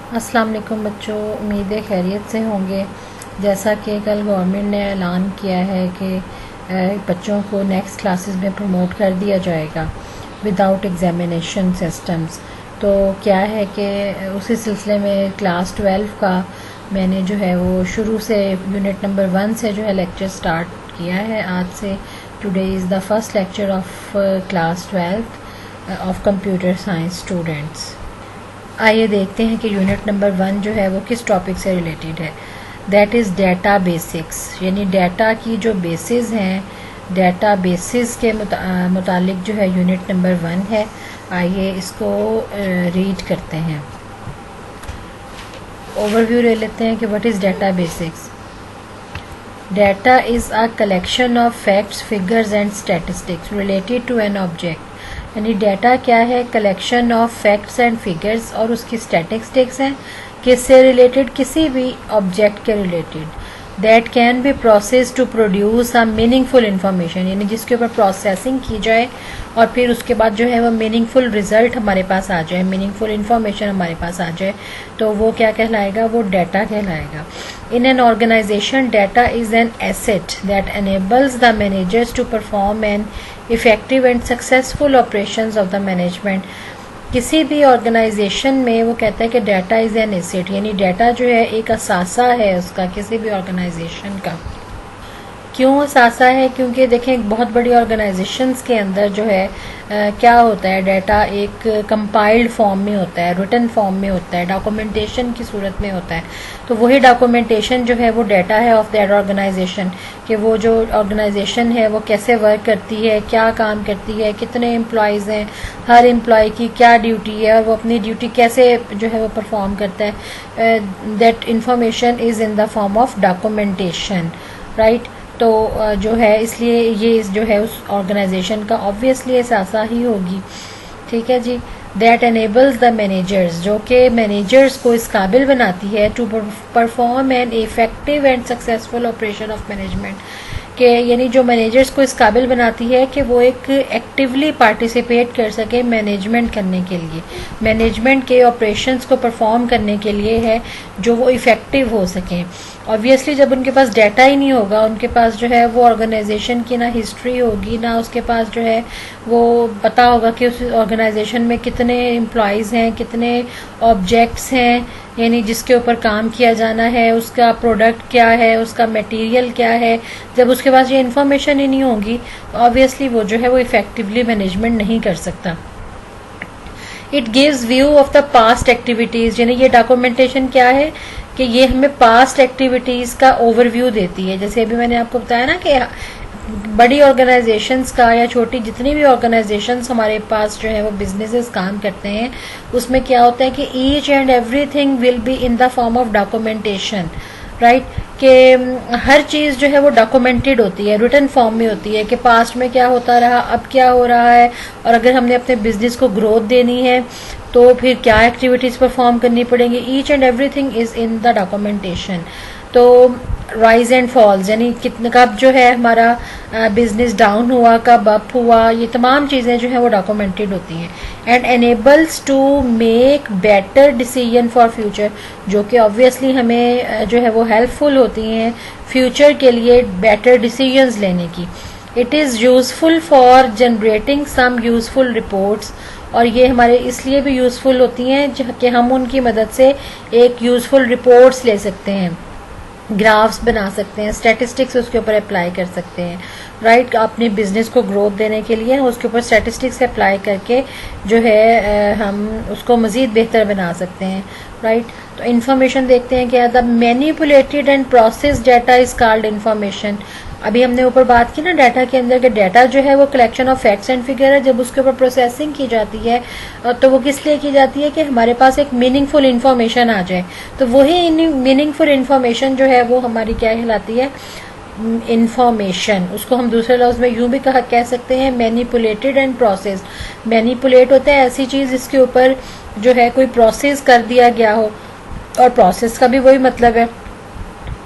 अस्सलाम वालेकुम बच्चों, उम्मीद है खैरियत से होंगे। जैसा कि कल गवर्नमेंट ने ऐलान किया है कि बच्चों को नेक्स्ट क्लासेस में प्रमोट कर दिया जाएगा विदाउट एग्जामिनेशन सिस्टम्स। तो क्या है कि उसी सिलसिले में क्लास 12 का मैंने जो है वो शुरू से यूनिट नंबर 1 से जो है लेक्चर स्टार्ट किया है। आज से today is the first lecture of class 12 of computer science students. आइए देखते हैं कि यूनिट नंबर 1 जो है वो किस टॉपिक से रिलेटेड है। दैट इज़ डेटा बेसिक्स, यानी डाटा की जो बेसिस हैं, डाटा बेसिस के मुतालिक जो है यूनिट नंबर 1 है। आइए इसको रीड करते हैं। ओवरव्यू ले लेते हैं कि what is data basics. Data is a collection of facts, figures and statistics related to an object. यानी डाटा क्या है? Collection of facts and figures, और उसकी स्टैटिस्टिक्स हैं किससे रिलेटेड? किसी भी ऑब्जेक्ट के related. That can be process to produce a meaningful information, यानी जिसके ऊपर प्रोसेसिंग की जाए और फिर उसके बाद जो है वो मीनिंगफुल रिजल्ट हमारे पास आ जाए, मीनिंगफुल इंफॉर्मेशन हमारे पास आ जाए, तो वो क्या कहलाएगा? वो डाटा कहलाएगा। In an organization, data is an asset that enables the managers to perform an effective and successful operations of the management. किसी भी ऑर्गेनाइजेशन में वो कहता है कि डाटा इज़ एन एसेट, यानी डाटा जो है एक असासा है उसका, किसी भी ऑर्गेनाइजेशन का। क्यों असासा है? क्योंकि देखें बहुत बड़ी ऑर्गेनाइजेशंस के अंदर जो है क्या होता है, डाटा एक कंपाइल्ड फॉर्म में होता है, रिटन फॉर्म में होता है, डॉक्यूमेंटेशन की सूरत में होता है। तो वही डॉक्यूमेंटेशन जो है वो डाटा है ऑफ दैट ऑर्गेनाइजेशन, कि वो जो ऑर्गेनाइजेशन है वो कैसे वर्क करती है, क्या काम करती है, कितने एम्प्लॉयज़ हैं, हर एम्प्लॉय की क्या ड्यूटी है और वो अपनी ड्यूटी कैसे जो है वो परफॉर्म करता है। That information is in the form of documentation, right. तो जो है इसलिए ये जो है उस ऑर्गेनाइजेशन का ऑब्वियसली एहसासा ही होगी, ठीक है जी। दैट एनेबल्स द मैनेजर्स, जो कि मैनेजर्स को इस काबिल बनाती है to perform an effective and successful operation of management, कि यानी जो मैनेजर्स को इस काबिल बनाती है कि वो एक एक्टिवली पार्टिसिपेट कर सके मैनेजमेंट करने के लिए, मैनेजमेंट के ऑपरेशंस को परफॉर्म करने के लिए है, जो वो इफ़ेक्टिव हो सकें। ऑब्वियसली जब उनके पास डाटा ही नहीं होगा, उनके पास जो है वो ऑर्गेनाइजेशन की ना हिस्ट्री होगी, ना उसके पास जो है वो पता होगा कि उस ऑर्गेनाइजेशन में कितने एम्प्लॉयज़ हैं, कितने ऑब्जेक्ट्स हैं, यानी जिसके ऊपर काम किया जाना है, उसका प्रोडक्ट क्या है, उसका मटेरियल क्या है। जब उसके पास ये इन्फॉर्मेशन ही नहीं होगी तो ऑब्वियसली वो जो है वो इफ़ेक्टिवली मैनेजमेंट नहीं कर सकता। It gives view of the past activities, यानी ये डॉक्यूमेंटेशन क्या है कि ये हमें पास्ट एक्टिविटीज़ का ओवरव्यू देती है। जैसे अभी मैंने आपको बताया ना कि बड़ी ऑर्गेनाइजेशंस का या छोटी जितनी भी ऑर्गेनाइजेशंस हमारे पास जो है वो बिजनेसेस काम करते हैं, उसमें क्या होता है कि each and everything will be in the form of documentation, right. कि हर चीज़ जो है वो डॉक्यूमेंटेड होती है, रिटन फॉर्म में होती है कि पास्ट में क्या होता रहा, अब क्या हो रहा है, और अगर हमने अपने बिजनेस को ग्रोथ देनी है तो फिर क्या एक्टिविटीज़ परफॉर्म करनी पड़ेंगी। Each and everything is in the documentation. तो राइज एंड फॉल्स, यानी कितने कब जो है हमारा बिजनेस डाउन हुआ, कब अप हुआ, ये तमाम चीज़ें जो है वो डॉक्यूमेंटेड होती हैं। And enables to make better decision for future, जो कि ऑब्वियसली हमें जो है वो हेल्पफुल होती हैं फ्यूचर के लिए बेटर डिसीजंस लेने की। It is useful for generating some useful reports, और ये हमारे इसलिए भी यूज़फुल होती हैं कि हम उनकी मदद से एक यूज़फुल रिपोर्ट्स ले सकते हैं, ग्राफ्स बना सकते हैं, स्टैटिस्टिक्स उसके ऊपर अप्लाई कर सकते हैं, राइट। अपने बिजनेस को ग्रोथ देने के लिए उसके ऊपर स्टैटिस्टिक्स अप्लाई करके जो है हम उसको मज़ीद बेहतर बना सकते हैं, राइट। तो इन्फॉर्मेशन देखते हैं क्या, the manipulated and process data is called information. अभी हमने ऊपर बात की ना डाटा के अंदर कि डाटा जो है वो collection of facts and figure है। जब उसके ऊपर प्रोसेसिंग की जाती है तो वो किस लिए की जाती है कि हमारे पास एक मीनिंगफुल इन्फॉर्मेशन आ जाए। तो वही मीनिंगफुल इन्फॉर्मेशन जो है वो हमारी क्या कहलाती है? इंफॉर्मेशन। उसको हम दूसरे लफ्ज़ में यूं भी कह सकते हैं मैनिपुलेटेड एंड प्रोसेस्ड। मैनिपुलेट होता है ऐसी चीज़ जिसके ऊपर जो है कोई प्रोसेस कर दिया गया हो, और प्रोसेस का भी वही मतलब है,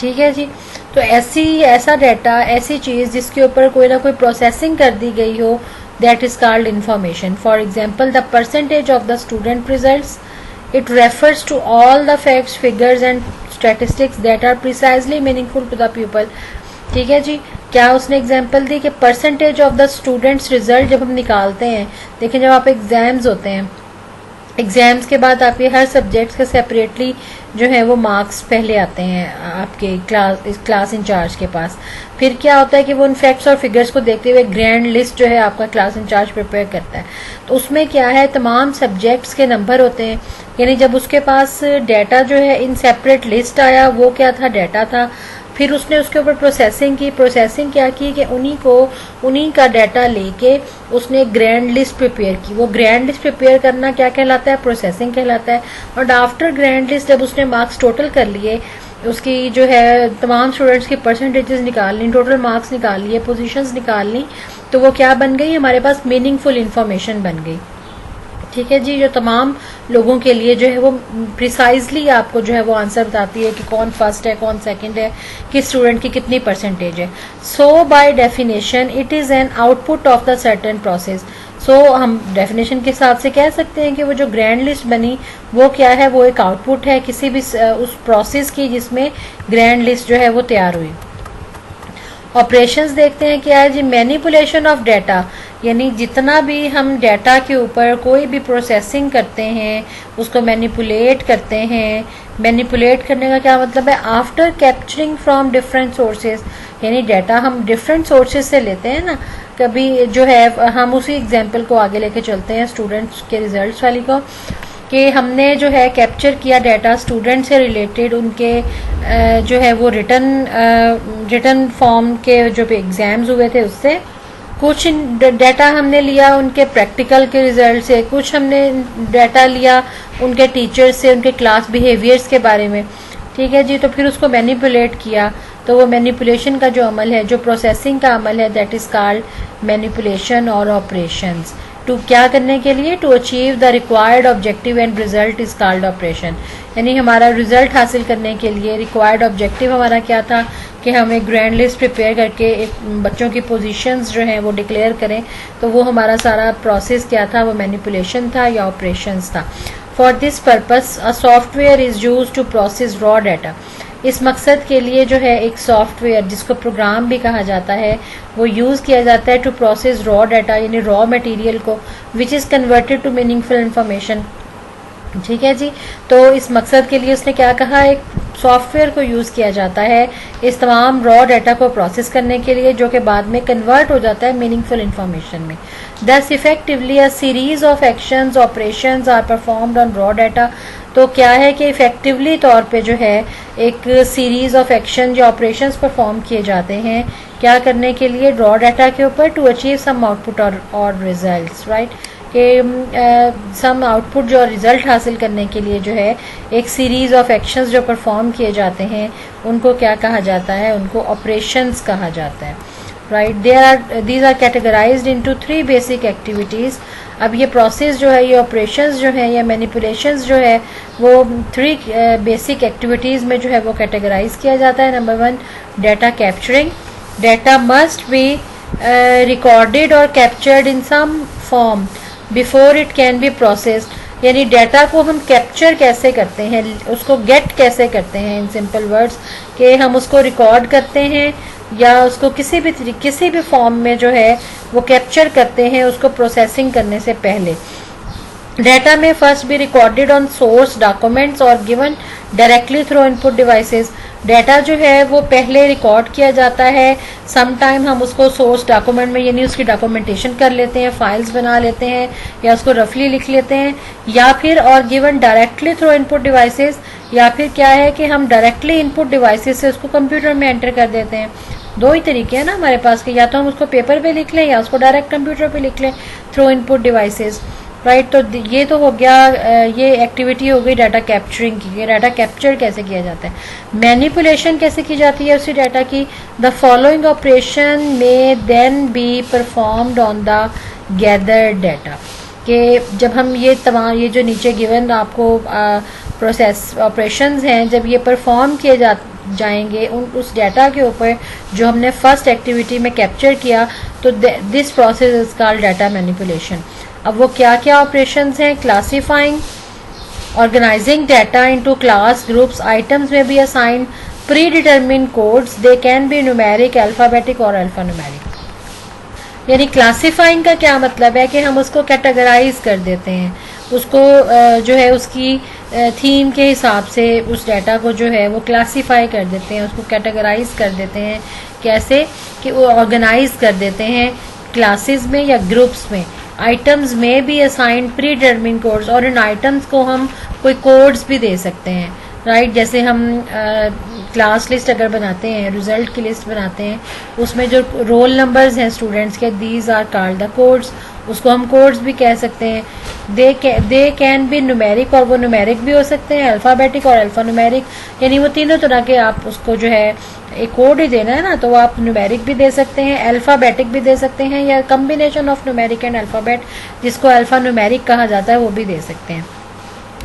ठीक है जी। तो ऐसा डाटा, ऐसी चीज़ जिसके ऊपर कोई ना कोई प्रोसेसिंग कर दी गई हो, that is called information. For example the percentage of the student results, It refers to all the facts, figures and statistics that are precisely meaningful to the pupil. ठीक है जी. क्या उसने एग्जाम्पल दी कि percentage of the students result जब हम निकालते हैं, देखें जब आप एग्जाम्स होते हैं, एग्जाम्स के बाद आपके हर सब्जेक्ट्स के सेपरेटली जो है वो मार्क्स पहले आते हैं आपके क्लास इंचार्ज के पास. फिर क्या होता है कि वो उन फैक्ट्स और फिगर्स को देखते हुए ग्रैंड लिस्ट जो है आपका क्लास इंचार्ज प्रिपेयर करता है. तो उसमें क्या है, तमाम सब्जेक्ट्स के नंबर होते हैं. यानी जब उसके पास डाटा जो है इन सेपरेट लिस्ट आया, वो क्या था, डाटा था. फिर उसने उसके ऊपर प्रोसेसिंग की. प्रोसेसिंग क्या की कि उन्हीं का डाटा लेके उसने ग्रैंड लिस्ट प्रिपेयर की. वो ग्रैंड लिस्ट प्रिपेयर करना क्या कहलाता है, प्रोसेसिंग कहलाता है. और आफ्टर ग्रैंड लिस्ट जब उसने मार्क्स टोटल कर लिए, उसकी जो है तमाम स्टूडेंट्स की परसेंटेजेस निकाल ली, टोटल मार्क्स निकाल लिए, पोजीशंस निकाल ली, तो वो क्या बन गई, हमारे पास मीनिंगफुल इंफॉर्मेशन बन गई. ठीक है जी. जो तमाम लोगों के लिए जो है वो प्रिसाइजली आपको जो है वो आंसर बताती है कि कौन फर्स्ट है, कौन सेकंड है, किस स्टूडेंट की कितनी परसेंटेज है. So by definition it is an output of the certain process. So हम डेफिनेशन के हिसाब से कह सकते हैं कि वो जो ग्रैंड लिस्ट बनी वो क्या है, वो एक आउटपुट है किसी भी उस प्रोसेस की जिसमें ग्रैंड लिस्ट जो है वो तैयार हुई. ऑपरेशंस देखते हैं क्या है जी. मैनिपुलेशन ऑफ डाटा, यानी जितना भी हम डाटा के ऊपर कोई भी प्रोसेसिंग करते हैं उसको मैनिपुलेट करते हैं. मैनिपुलेट करने का क्या मतलब है, after capturing from different sources, यानी डाटा हम डिफरेंट सोर्सेज से लेते हैं ना. कभी जो है हम उसी एग्जांपल को आगे लेके चलते हैं स्टूडेंट्स के रिजल्ट्स वाली को, कि हमने जो है कैप्चर किया डाटा स्टूडेंट से रिलेटेड, उनके जो है वो रिटर्न फॉर्म के जो एग्जाम्स हुए थे उससे. कुछ डाटा हमने लिया उनके प्रैक्टिकल के रिजल्ट से, कुछ हमने डाटा लिया उनके टीचर्स से, उनके क्लास बिहेवियर्स के बारे में. ठीक है जी. तो फिर उसको मैनिपुलेट किया. तो वो मैनिपुलेशन का जो अमल है, जो प्रोसेसिंग का अमल है, दैट इज कॉल्ड मैनिपुलेशन और ऑपरेशंस. टू क्या करने के लिए, to achieve the required objective and result is called operation. यानी हमारा रिजल्ट हासिल करने के लिए रिक्वायर्ड ऑब्जेक्टिव हमारा क्या था कि हम एक ग्रैंड लिस्ट प्रिपेयर करके एक बच्चों की पोजीशंस जो हैं वो डिक्लेयर करें. तो वो हमारा सारा प्रोसेस क्या था, वो मैनिपुलेशन था या ऑपरेशंस था. For this purpose a software is used to process raw data. इस मकसद के लिए जो है एक सॉफ्टवेयर जिसको प्रोग्राम भी कहा जाता है वो यूज़ किया जाता है टू प्रोसेस रॉ डाटा, यानी रॉ मटेरियल को, which is converted to meaningful information. ठीक है जी. तो इस मकसद के लिए उसने क्या कहा, एक सॉफ्टवेयर को यूज़ किया जाता है इस तमाम रॉ डाटा को प्रोसेस करने के लिए, जो कि बाद में कन्वर्ट हो जाता है मीनिंगफुल इंफॉर्मेशन में. Thus effectively a series of actions operations are performed on raw data. तो क्या है कि इफेक्टिवली तौर पे जो है एक सीरीज ऑफ एक्शन या ऑपरेशंस परफॉर्म किए जाते हैं क्या करने के लिए, रॉ डाटा के ऊपर, टू अचीव सम आउटपुट और रिजल्ट्स. राइट. कि सम आउटपुट जो रिजल्ट हासिल करने के लिए जो है एक सीरीज ऑफ एक्शंस जो परफॉर्म किए जाते हैं उनको क्या कहा जाता है, उनको ऑपरेशंस कहा जाता है. Right. These are categorized into 3 basic activities. अब ये प्रोसेस जो है, ये ऑपरेशंस जो है या मैनिपुलेशंस जो है वो 3 बेसिक एक्टिविटीज़ में जो है वो कैटेगराइज किया जाता है. Number 1, data capturing. Data must be recorded और captured in some form before it can be processed. यानी डाटा को हम कैप्चर कैसे करते हैं, उसको गेट कैसे करते हैं, इन सिंपल वर्ड्स कि हम उसको रिकॉर्ड करते हैं या उसको किसी भी फॉर्म में जो है वो कैप्चर करते हैं उसको प्रोसेसिंग करने से पहले. डाटा में first be recorded on source documents और given directly through input devices. Data जो है वो पहले रिकॉर्ड किया जाता है, सम टाइम हम उसको सोर्स डॉक्यूमेंट में यानी उसकी डॉक्यूमेंटेशन कर लेते हैं, फाइल्स बना लेते हैं या उसको रफली लिख लेते हैं, या फिर और given directly through input devices, या फिर क्या है कि हम डायरेक्टली इनपुट डिवाइसेस से उसको कंप्यूटर में एंटर कर देते हैं. 2 ही तरीके हैं ना हमारे पास के, या तो हम उसको पेपर पे लिख लें या उसको डायरेक्ट कंप्यूटर पे लिख लें थ्रू इनपुट डिवाइसेस. राइट. तो ये तो हो गया, ये एक्टिविटी हो गई डाटा कैप्चरिंग की. डाटा कैप्चर कैसे किया जाता है. मैनिपुलेशन कैसे की जाती है उसी डाटा की. The following operation may then be performed on the gathered data. कि जब हम ये तमाम ये जो नीचे गिवन आपको प्रोसेस ऑपरेशंस हैं, जब ये परफॉर्म किए जाएंगे उस डाटा के ऊपर जो हमने फर्स्ट एक्टिविटी में कैप्चर किया, तो this process is called data manipulation. अब वो क्या क्या ऑपरेशंस हैं, classifying, Organizing data into class groups, items may be assigned predetermined codes. They can be numeric, alphabetic or alphanumeric. यानी क्लासिफाइंग का क्या मतलब है कि हम उसको कैटेगराइज कर देते हैं, उसको जो है उसकी थीम के हिसाब से उस डाटा को जो है वो क्लासिफाई कर देते हैं, उसको कैटेगराइज कर देते हैं. कैसे कि वो ऑर्गेनाइज कर देते हैं क्लासेस में या ग्रुप्स में. आइटम्स में भी असाइन प्री डिटरमिन कोड्स, और इन आइटम्स को हम कोई कोड्स भी दे सकते हैं, राइट. जैसे हम क्लास लिस्ट अगर बनाते हैं, रिजल्ट की लिस्ट बनाते हैं, उसमें जो रोल नंबर्स हैं स्टूडेंट्स के, these are called the codes. उसको हम कोड्स भी कह सकते हैं. दे कैन बी न्यूमेरिक, और वो न्यूमेरिक भी हो सकते हैं, अल्फ़ाबेटिक और अल्फ़ान्यूमेरिक. यानी वो तीनों तरह के आप उसको जो है एक कोड ही देना है ना, तो आप न्यूमेरिक भी दे सकते हैं, अल्फ़ाबेटिक भी दे सकते हैं, या combination of numeric and alphabet जिसको अल्फ़ान्यूमेरिक कहा जाता है वो भी दे सकते हैं,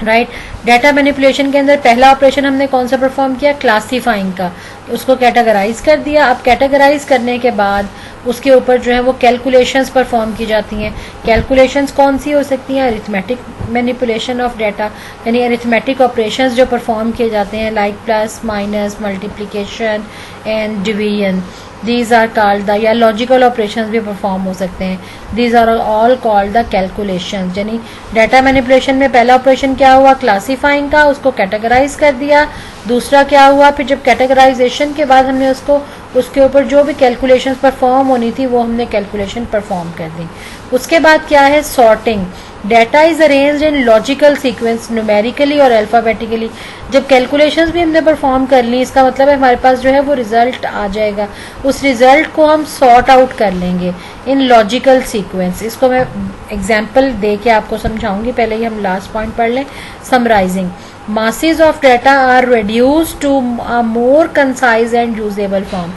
राइट. डाटा मैनिपुलेशन के अंदर पहला ऑपरेशन हमने कौन सा परफॉर्म किया? क्लासीफाइंग का. उसको कैटेगराइज कर दिया. अब कैटेगराइज करने के बाद उसके ऊपर जो है वो कैलकुलेशंस परफॉर्म की जाती हैं. कैलकुलेशंस कौन सी हो सकती हैं? अरिथमेटिक मैनिपुलेशन ऑफ डाटा, यानी अरिथमेटिक ऑपरेशंस जो परफॉर्म किए जाते हैं, like plus, minus, multiplication and division. These are called the, या लॉजिकल ऑपरेशंस भी परफॉर्म हो सकते हैं. These are all called the calculations. यानी डाटा मैनिपुलेशन में पहला ऑपरेशन क्या हुआ? क्लासीफाइंग का, उसको कैटेगराइज कर दिया. दूसरा क्या हुआ? फिर जब कैटेगराइजेशन के बाद हमने उसको उसके ऊपर जो भी कैलकुलेशंस परफॉर्म होनी थी वो हमने कैलकुलेशन परफॉर्म कर दी. उसके बाद क्या है? Sorting. Data is arranged in logical sequence numerically और अल्फाबेटिकली. जब कैलकुलेशंस भी हमने परफॉर्म कर ली, इसका मतलब है हमारे पास जो है वो रिजल्ट आ जाएगा. उस रिजल्ट को हम सॉर्ट आउट कर लेंगे इन लॉजिकल सीक्वेंस. इसको मैं एग्जांपल दे के आपको समझाऊंगी. पहले ही हम लास्ट पॉइंट पढ़ लें. Summarising. masses of data are reduced to a more concise and usable form.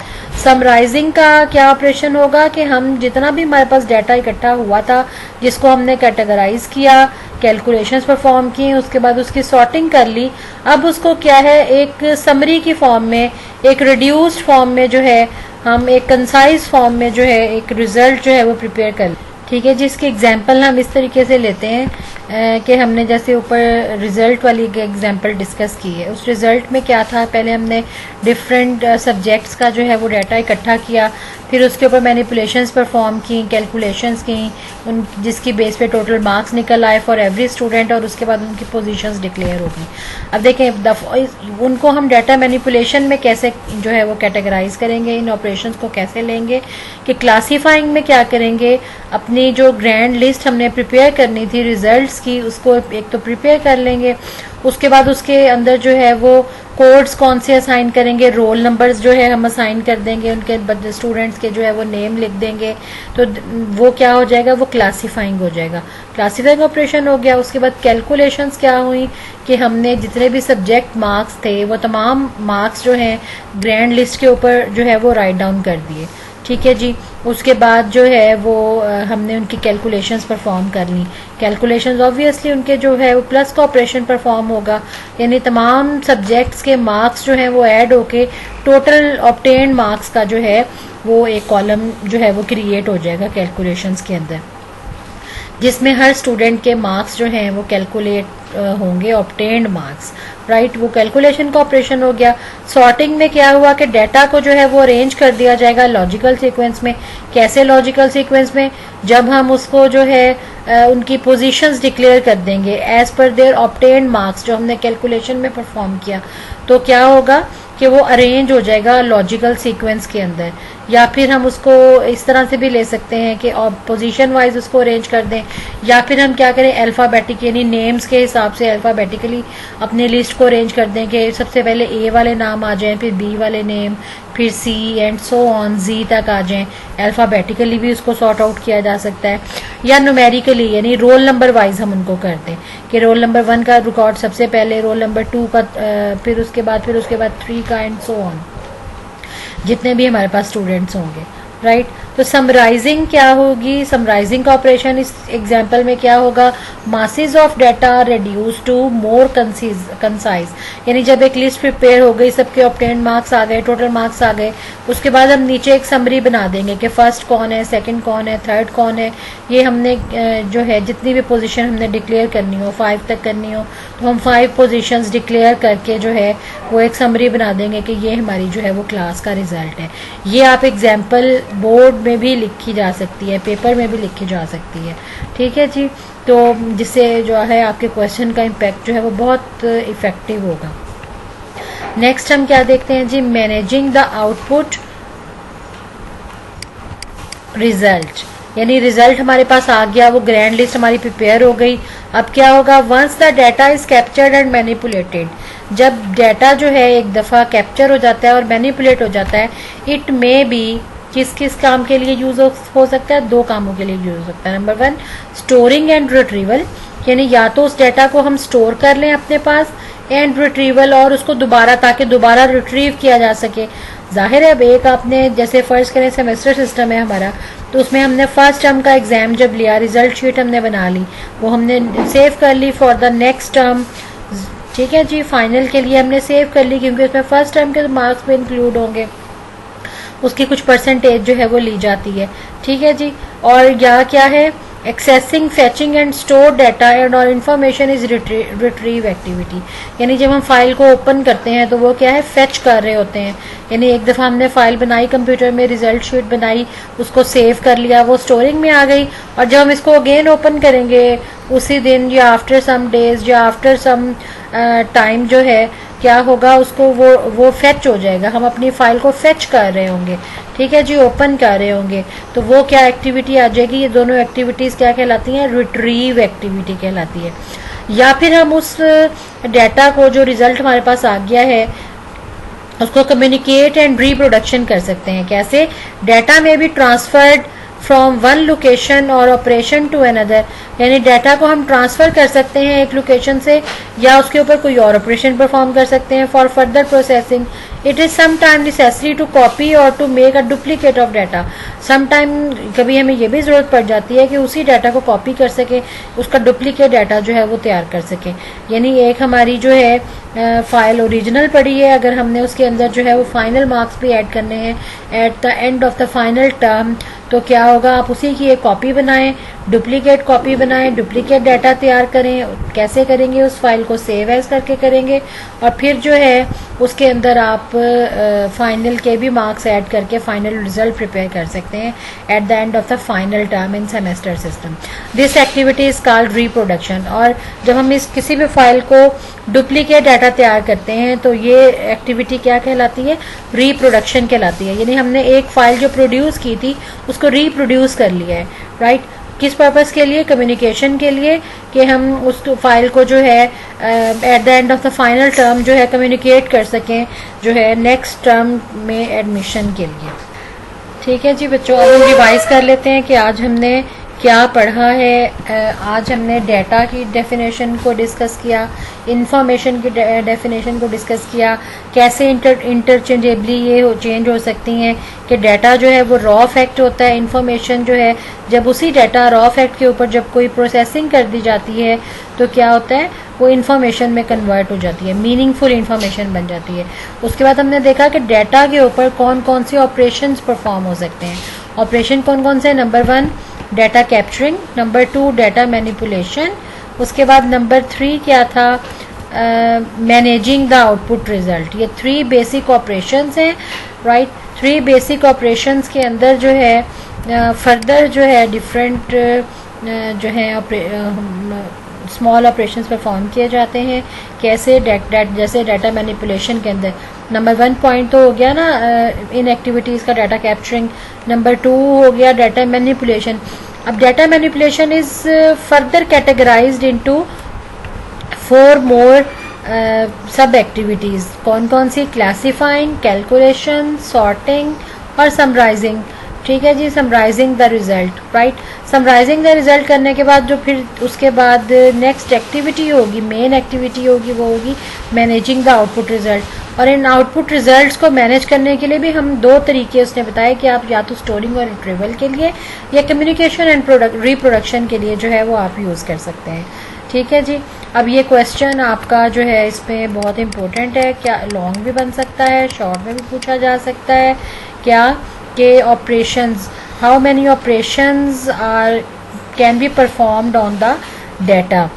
Summarising का क्या ऑपरेशन होगा कि हम जितना भी हमारे पास डाटा इकट्ठा हुआ था, जिसको हमने कैटेगराइज किया, कैलकुलेशंस परफॉर्म किए, उसके बाद उसकी सॉर्टिंग कर ली, अब उसको क्या है एक समरी की फॉर्म में, एक रिड्यूस्ड फॉर्म में जो है हम एक कंसाइज फॉर्म में जो है एक रिजल्ट जो है वो प्रिपेयर कर. ठीक है, जिसकी एग्जांपल हम इस तरीके से लेते हैं कि हमने जैसे ऊपर रिजल्ट वाली एग्जांपल डिस्कस की है. उस रिजल्ट में क्या था? पहले हमने डिफरेंट सब्जेक्ट्स का जो है वो डाटा इकट्ठा किया, फिर उसके ऊपर मैनिपुलेशंस परफॉर्म की, कैलकुलेशंस की, उन जिसकी बेस पे टोटल मार्क्स निकल आए फॉर एवरी स्टूडेंट, और उसके बाद उनकी पोजीशंस डिक्लेयर हो गई. अब देखें उनको हम डाटा मैनिपुलेशन में कैसे जो है वो कैटेगराइज करेंगे, इन ऑपरेशंस को कैसे लेंगे कि क्लासीफाइंग में क्या करेंगे, अपनी जो ग्रैंड लिस्ट हमने प्रिपेयर करनी थी रिजल्ट्स की, उसको एक तो प्रिपेयर कर लेंगे. उसके बाद उसके अंदर जो है वो कोड्स कौन से असाइन करेंगे, रोल नंबर्स जो है हम असाइन कर देंगे, उनके स्टूडेंट्स के जो है वो नेम लिख देंगे, तो वो क्या हो जाएगा? वो क्लासीफाइंग हो जाएगा. क्लासीफाइंग ऑपरेशन हो गया. उसके बाद कैलकुलेशंस क्या हुई कि हमने जितने भी सब्जेक्ट मार्क्स थे वो तमाम मार्क्स जो हैं ग्रैंड लिस्ट के ऊपर जो है वो राइट डाउन कर दिए. ठीक है जी. उसके बाद जो है वो हमने उनकी कैलकुलेशंस परफॉर्म कर ली. कैलकुलेशंस ऑब्वियसली उनके जो है वो प्लस का ऑपरेशन परफॉर्म होगा, यानी तमाम सब्जेक्ट्स के मार्क्स जो हैं वो ऐड होके टोटल ऑब्टेन्ड मार्क्स का जो है वो एक कॉलम जो है वो क्रिएट हो जाएगा कैलकुलेशंस के अंदर, जिसमें हर स्टूडेंट के मार्क्स जो हैं वो कैलकुलेट होंगे, ऑब्टेन्ड मार्क्स, राइट. वो कैलकुलेशन का ऑपरेशन हो गया. सॉर्टिंग में क्या हुआ कि डाटा को जो है वो अरेंज कर दिया जाएगा लॉजिकल सीक्वेंस में. कैसे लॉजिकल सीक्वेंस में? जब हम उसको जो है उनकी पोजीशंस डिक्लेयर कर देंगे as per there obtained marks जो हमने कैलकुलेशन में परफॉर्म किया, तो क्या होगा कि वो अरेंज हो जाएगा लॉजिकल सीक्वेंस के अंदर. या फिर हम उसको इस तरह से भी ले सकते हैं कि पोजीशन वाइज उसको अरेंज कर दें, या फिर हम क्या करें अल्फ़ाबेटिक यानी नेम्स के हिसाब से अल्फ़ाबेटिकली अपनी लिस्ट को अरेंज कर दें कि सबसे पहले ए वाले नाम आ जाएं, फिर बी वाले नेम, फिर सी एंड सो ऑन जी तक आ जाएं. अल्फ़ाबेटिकली भी उसको सॉर्ट आउट किया जा सकता है, या न्यूमेरिकली यानी रोल नंबर वाइज हम उनको कर दें कि रोल नंबर 1 का रिकॉर्ड सबसे पहले, रोल नंबर 2 का फिर उसके बाद 3 का एंड सो ऑन, जितने भी हमारे पास स्टूडेंट्स होंगे. राइट। तो समराइजिंग क्या होगी, समराइजिंग का ऑपरेशन इस एग्जांपल में क्या होगा, masses of data reduce to more concise, यानी जब एक लिस्ट प्रिपेयर हो गई, सबके ऑब्टेन्ड मार्क्स आ गए, टोटल मार्क्स आ गए, उसके बाद हम नीचे एक समरी बना देंगे कि फर्स्ट कौन है, सेकंड कौन है, थर्ड कौन है। ये हमने जो है जितनी भी पोजीशन हमने डिक्लेयर करनी हो, 5 तक करनी हो, तो हम 5 पोजीशंस डिक्लेयर करके जो है वो एक समरी बना देंगे कि ये हमारी जो है वो क्लास का रिजल्ट है। ये आप एग्जाम्पल बोर्ड में भी लिखी जा सकती है, पेपर में भी लिखी जा सकती है, ठीक है जी। तो जिससे जो है आपके क्वेश्चन का इम्पैक्ट जो है वो बहुत इफेक्टिव होगा। नेक्स्ट हम क्या देखते हैं जी, मैनेजिंग द आउटपुट रिजल्ट, यानी रिजल्ट हमारे पास आ गया, वो ग्रैंड लिस्ट हमारी प्रिपेयर हो गई। अब क्या होगा, once the data is captured and manipulated, जब डाटा जो है एक दफ़ा कैप्चर हो जाता है और मैनिपुलेट हो जाता है, इट मे बी किस किस काम के लिए यूज हो सकता है, 2 कामों के लिए यूज हो सकता है। नंबर 1 स्टोरिंग एंड रिट्रीवल, यानी या तो उस डाटा को हम स्टोर कर लें अपने पास, एंड रिट्रीवल, और उसको दोबारा, ताकि दोबारा रिट्रीव किया जा सके। जाहिर है अब एक आपने जैसे फर्स्ट करें सेमेस्टर सिस्टम है हमारा, तो उसमें हमने फर्स्ट टर्म का एग्जाम जब लिया, रिजल्ट शीट हमने बना ली, वो हमने सेव कर ली फॉर द नेक्स्ट टर्म, ठीक है जी। फाइनल के लिए हमने सेव कर ली क्योंकि उसमें फर्स्ट टर्म के मार्क्स भी इंक्लूड होंगे, उसकी कुछ परसेंटेज जो है वो ली जाती है, ठीक है जी। और यहाँ क्या है, accessing, फैचिंग and store data and और इन्फॉर्मेशन इज रिट्रीव एक्टिविटी, यानी जब हम फाइल को ओपन करते हैं तो वो क्या है, फेच कर रहे होते हैं, यानी एक दफ़ा हमने फाइल बनाई कंप्यूटर में, रिजल्ट शीट बनाई, उसको सेव कर लिया, वो स्टोरिंग में आ गई, और जब हम इसको अगेन ओपन करेंगे उसी दिन या आफ्टर सम डेज या आफ्टर सम टाइम जो है क्या होगा, उसको वो फेच हो जाएगा, हम अपनी फाइल को फेच कर रहे होंगे, ठीक है जी, ओपन कर रहे होंगे, तो वो क्या एक्टिविटी आ जाएगी, ये दोनों एक्टिविटीज़ क्या कहलाती हैं, रिट्रीव एक्टिविटी कहलाती है। या फिर हम उस डाटा को जो रिजल्ट हमारे पास आ गया है उसको कम्युनिकेट एंड रिप्रोडक्शन कर सकते हैं। कैसे, डाटा में भी ट्रांसफर्ड फ्रॉम वन लोकेशन और ऑपरेशन टू अनदर, यानी डाटा को हम ट्रांसफर कर सकते हैं एक लोकेशन से या उसके ऊपर कोई और ऑपरेशन परफॉर्म कर सकते हैं for further processing. It is some time necessary to copy और to make a duplicate of data, some time कभी हमें यह भी जरूरत पड़ जाती है कि उसी डाटा को कॉपी कर सके, उसका डुप्लीकेट डाटा जो है वो तैयार कर सके। यानी एक हमारी जो है फाइल ओरिजिनल पड़ी है, अगर हमने उसके अंदर जो है वो फाइनल मार्क्स भी ऐड करने हैं at the end of the final term, तो क्या होगा, आप उसी की एक कॉपी बनाएं, डुप्लीकेट कॉपी बनाएं, डुप्लीकेट डाटा तैयार करें। कैसे करेंगे, उस फाइल को सेव एज करके करेंगे, और फिर जो है उसके अंदर आप फाइनल के भी मार्क्स ऐड करके फाइनल रिजल्ट प्रिपेयर कर सकते हैं at the end of the final term in semester system. This activity is called reproduction. और जब हम इस किसी भी फाइल को डुप्लीकेट डाटा तैयार करते हैं तो ये एक्टिविटी क्या कहलाती है, रिप्रोडक्शन कहलाती है। यानी हमने एक फाइल जो प्रोड्यूस की थी उसको रिप्रोड्यूस कर लिया है, राइट। किस पर्पस के लिए, कम्युनिकेशन के लिए, कि हम उस फाइल को जो है at the end of the final term जो है कम्युनिकेट कर सकें जो है नेक्स्ट टर्म में एडमिशन के लिए। ठीक है जी बच्चों, अब हम रिवाइज कर लेते हैं कि आज हमने क्या पढ़ा है। आज हमने डाटा की डेफिनेशन को डिस्कस किया, इंफॉर्मेशन की डेफिनेशन को डिस्कस किया, कैसे इंटरचेंजेबली ये चेंज हो सकती हैं, कि डाटा जो है वो रॉ फैक्ट होता है, इंफॉर्मेशन जो है जब उसी डाटा रॉ फैक्ट के ऊपर जब कोई प्रोसेसिंग कर दी जाती है तो क्या होता है, वो इन्फॉर्मेशन में कन्वर्ट हो जाती है, मीनिंगफुल इन्फॉर्मेशन बन जाती है। उसके बाद हमने देखा कि डाटा के ऊपर कौन कौन से ऑपरेशंस परफॉर्म हो सकते हैं। ऑपरेशन कौन कौन से, number 1 data capturing, number 2 data manipulation, उसके बाद नंबर 3 क्या था, मैनेजिंग द आउटपुट रिजल्ट। ये 3 बेसिक ऑपरेशंस हैं, राइट। 3 बेसिक ऑपरेशंस के अंदर जो है फर्दर जो है डिफरेंट जो है स्मॉल ऑपरेशंस परफॉर्म किए जाते हैं। कैसे, जैसे डाटा मैनिपुलेशन के अंदर नंबर 1 पॉइंट तो हो गया ना इन एक्टिविटीज़ का डाटा कैप्चरिंग, नंबर 2 हो गया डाटा मैनिपुलेशन। अब data manipulation is further categorized into 4 more sub activities. कौन कौन सी, क्लासीफाइंग, कैलकुलेशन, सॉर्टिंग और समराइजिंग। ठीक है जी, summarizing the result, right. Summarizing the result करने के बाद जो फिर उसके बाद नेक्स्ट एक्टिविटी होगी, मेन एक्टिविटी होगी, वो होगी मैनेजिंग द आउटपुट रिजल्ट। और इन आउटपुट रिजल्ट्स को मैनेज करने के लिए भी हम दो तरीके उसने बताए कि आप या तो स्टोरिंग और रिट्रीवल के लिए या कम्युनिकेशन एंड रिप्रोडक्शन के लिए जो है वो आप यूज़ कर सकते हैं। ठीक है जी। अब ये क्वेश्चन आपका जो है इसमें बहुत इंपॉर्टेंट है, क्या लॉन्ग भी बन सकता है, शॉर्ट में भी पूछा जा सकता है, क्या कि operations, how many operations are can be performed on the data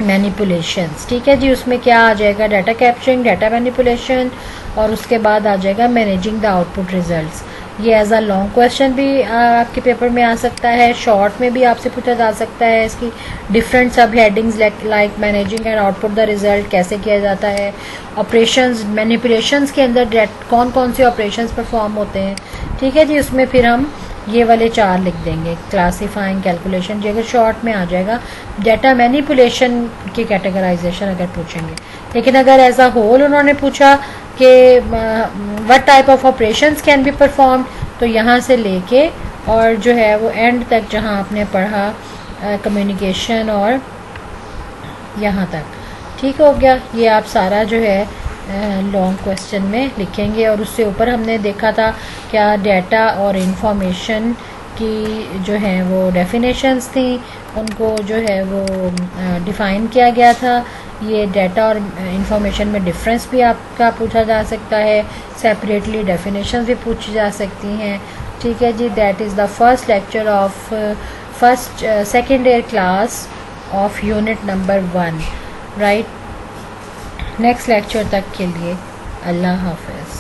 manipulations. ठीक है जी। उसमें क्या आ जाएगा, डाटा कैप्चरिंग, डाटा मैनिपुलेशन, और उसके बाद आ जाएगा मैनेजिंग द आउटपुट रिजल्ट्स। ये एज अ लॉन्ग क्वेश्चन भी आपके पेपर में आ सकता है, शॉर्ट में भी आपसे पूछा जा सकता है। इसकी डिफरेंट सब headings like managing and output the result कैसे किया जाता है, ऑपरेशंस मैनिपुलेशंस के अंदर कौन कौन से ऑपरेशंस परफॉर्म होते हैं। ठीक है जी। उसमें फिर हम ये वाले 4 लिख देंगे, क्लासीफाइंग, कैलकुलेशन। जी अगर शॉर्ट में आ जाएगा डाटा मैनिपुलेशन की कैटेगराइजेशन अगर पूछेंगे। लेकिन अगर एज अ होल उन्होंने पूछा कि what type of operations can be perform, तो यहाँ से लेके और जो है वो एंड तक जहाँ आपने पढ़ा कम्युनिकेशन और यहाँ तक, ठीक हो गया। ये आप सारा जो है लॉन्ग क्वेश्चन में लिखेंगे। और उससे ऊपर हमने देखा था क्या डाटा और इंफॉर्मेशन की जो है वो डेफिनेशंस थी, उनको जो है वो डिफ़ाइन किया गया था। ये डाटा और इंफॉर्मेशन में डिफरेंस भी आपका पूछा जा सकता है, सेपरेटली डेफिनेशंस भी पूछी जा सकती हैं। ठीक है जी। That is the first lecture of second year class of unit number 1, right. Next lecture तक के लिए अल्लाह हाफ़िज़।